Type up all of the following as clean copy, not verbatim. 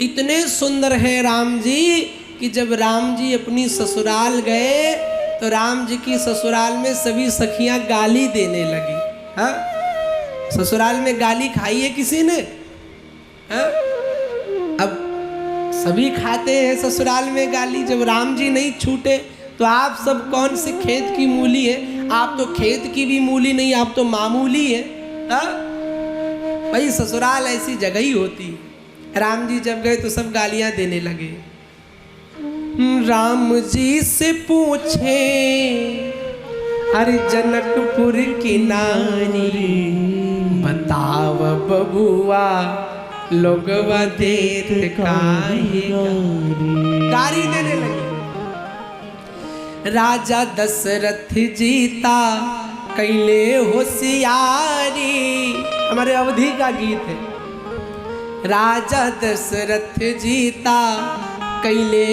इतने सुंदर है राम जी कि जब राम जी अपनी ससुराल गए तो राम जी की ससुराल में सभी सखियां गाली देने लगी। हाँ, ससुराल में गाली खाई है किसी ने? हाँ, अब सभी खाते हैं ससुराल में गाली। जब राम जी नहीं छूटे तो आप सब कौन से खेत की मूली है? आप तो खेत की भी मूली नहीं, आप तो मामूली है। हाँ, भाई ससुराल ऐसी जगह ही होती है। राम जी जब गए तो सब गालियां देने लगे। राम जी से पूछे अरे जनकपुर की नारी, बताव बबुआ लोगवा देत काहे गारी देने लगी। राजा दशरथ जीता कैले होशियारी, हमारे अवधि का गीत है। राजा दशरथ जीता कैले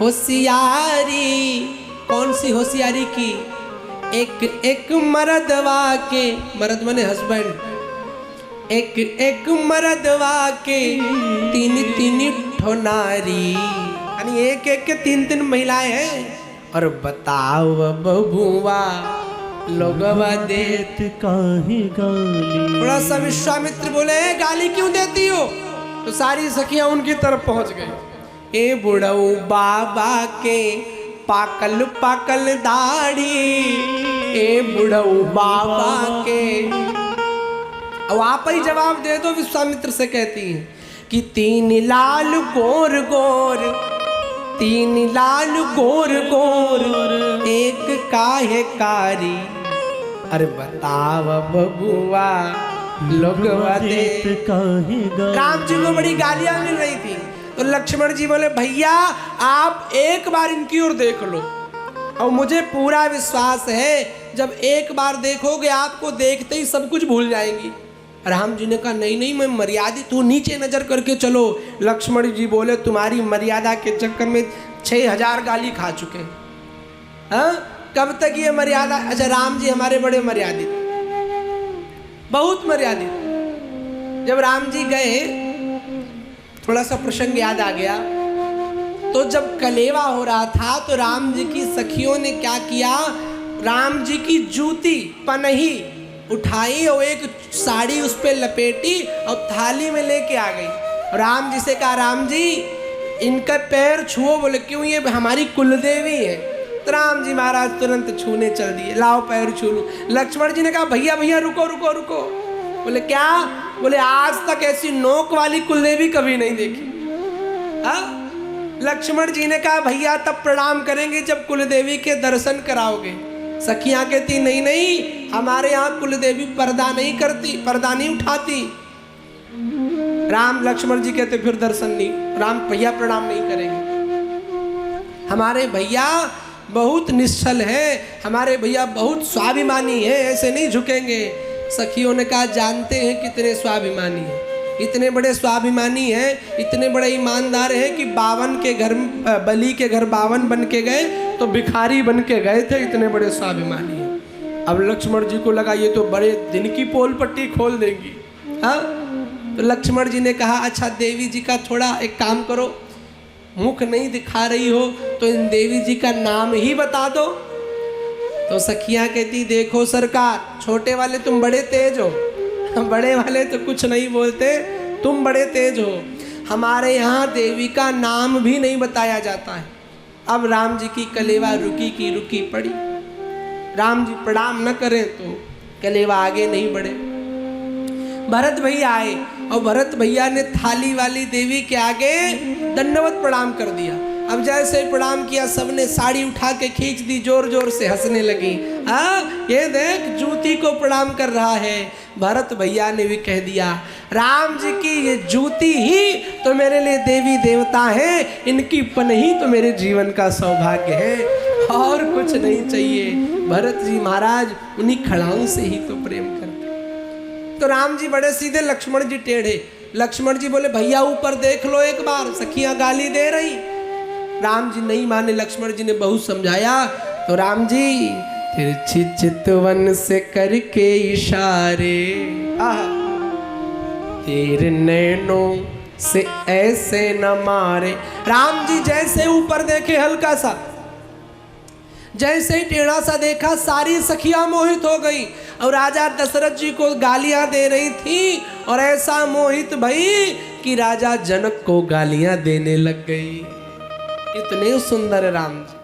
होशियारी। कौन सी होशियारी की? एक एक मर्दवा के, मर्द माने हस्बैंड, एक एक मर्दवा के तीन तीन ठोनारी, यानी एक एक के तीन तीन महिलाएं हैं। और बताओ बबुआ लोगवा देत काहे गाली। थोड़ा सा विश्वामित्र बोले गाली क्यों देती हो? तो सारी सखियां उनकी तरफ पहुंच गई। ए बुढ़ऊ बाबा के पाकल पाकल दाढ़ी, ए बुढ़ऊ बाबा के। अब आप ही जवाब दे दो। विश्वामित्र से कहती हैं कि तीन लाल गोर गोर, तीन लाल गोर गोर एक काहे कारी। अरे बताव बबुआ लोगवा देत काहे गाली। राम जी को बड़ी गालियां मिल रही थी तो लक्ष्मण जी बोले भैया आप एक बार इनकी ओर देख लो, और मुझे पूरा विश्वास है जब एक बार देखोगे आपको देखते ही सब कुछ भूल जाएंगी। राम जी ने कहा नहीं नहीं मैं मर्यादित हूँ, नीचे नजर करके चलो। लक्ष्मण जी बोले तुम्हारी मर्यादा के चक्कर में 6000 गाली खा चुके हैं। हाँ, कब तक ये मर्यादा? अच्छा, राम जी हमारे बड़े मर्यादित, बहुत मर्यादित। जब राम जी गए थोड़ा सा प्रसंग याद आ गया। तो जब कलेवा हो रहा था तो राम जी की सखियों ने क्या किया, राम जी की जूती पनही उठाई और एक साड़ी उस पे लपेटी और थाली में लेके आ गई। राम जी से कहा राम जी इनका पैर छुओ। बोले क्यों? ये हमारी कुलदेवी है। तो राम जी महाराज तुरंत छूने चल दिए, लाओ पैर छू लो। लक्ष्मण जी ने कहा भैया भैया रुको रुको रुको। बोले क्या? बोले आज तक ऐसी नोक वाली कुलदेवी कभी नहीं देखी। हाँ, लक्ष्मण जी ने कहा भैया तब प्रणाम करेंगे जब कुलदेवी के दर्शन कराओगे। सखियां कहती नहीं नहीं हमारे यहाँ कुलदेवी पर्दा नहीं करती, पर्दा नहीं उठाती। राम लक्ष्मण जी कहते फिर दर्शन नहीं, राम भैया प्रणाम नहीं करेंगे। हमारे भैया बहुत निश्चल है, हमारे भैया बहुत स्वाभिमानी है, ऐसे नहीं झुकेंगे। सखियों ने कहा जानते हैं कितने स्वाभिमानी है, इतने बड़े स्वाभिमानी हैं, इतने बड़े ईमानदार हैं कि 52 के घर, बलि के घर 52 बन के गए तो भिखारी बन के गए थे, इतने बड़े स्वाभिमानी हैं। अब लक्ष्मण जी को लगा ये तो बड़े दिन की पोल पट्टी खोल देंगी। हाँ, तो लक्ष्मण जी ने कहा अच्छा देवी जी का थोड़ा एक काम करो, मुख नहीं दिखा रही हो तो इन देवी जी का नाम ही बता दो। तो सखियां कहती देखो सरकार, छोटे वाले तुम बड़े तेज हो, बड़े वाले तो कुछ नहीं बोलते, तुम बड़े तेज हो। हमारे यहाँ देवी का नाम भी नहीं बताया जाता है। अब राम जी की कलेवा रुकी की रुकी पड़ी। राम जी प्रणाम न करें तो कलेवा आगे नहीं बढ़े। भरत भैया आए और भरत भैया ने थाली वाली देवी के आगे दंडवत प्रणाम कर दिया। अब जैसे प्रणाम किया सबने साड़ी उठा के खींच दी, जोर जोर से हंसने लगी। ये देख जूती को प्रणाम कर रहा है। भरत भैया ने भी कह दिया राम जी की ये जूती ही तो मेरे लिए देवी देवता है, इनकी पनही तो मेरे जीवन का सौभाग्य है, और कुछ नहीं चाहिए। भरत जी महाराज उन्हीं खड़ाओं से ही तो प्रेम करते। तो राम जी बड़े सीधे, लक्ष्मण जी टेढ़े। लक्ष्मण जी बोले भैया ऊपर देख लो एक बार, सखियां गाली दे रही। राम जी नहीं माने, लक्ष्मण जी ने बहुत समझाया तो राम जी तिरछी चितवन से करके इशारे तेरे नैनों से ऐसे न मारे। राम जी जैसे ऊपर देखे हल्का सा, जैसे ही टेढ़ा सा देखा सारी सखियां मोहित हो गई और राजा दशरथ जी को गालियां दे रही थी और ऐसा मोहित भई कि राजा जनक को गालियां देने लग गई। इतने सुंदर राम जी।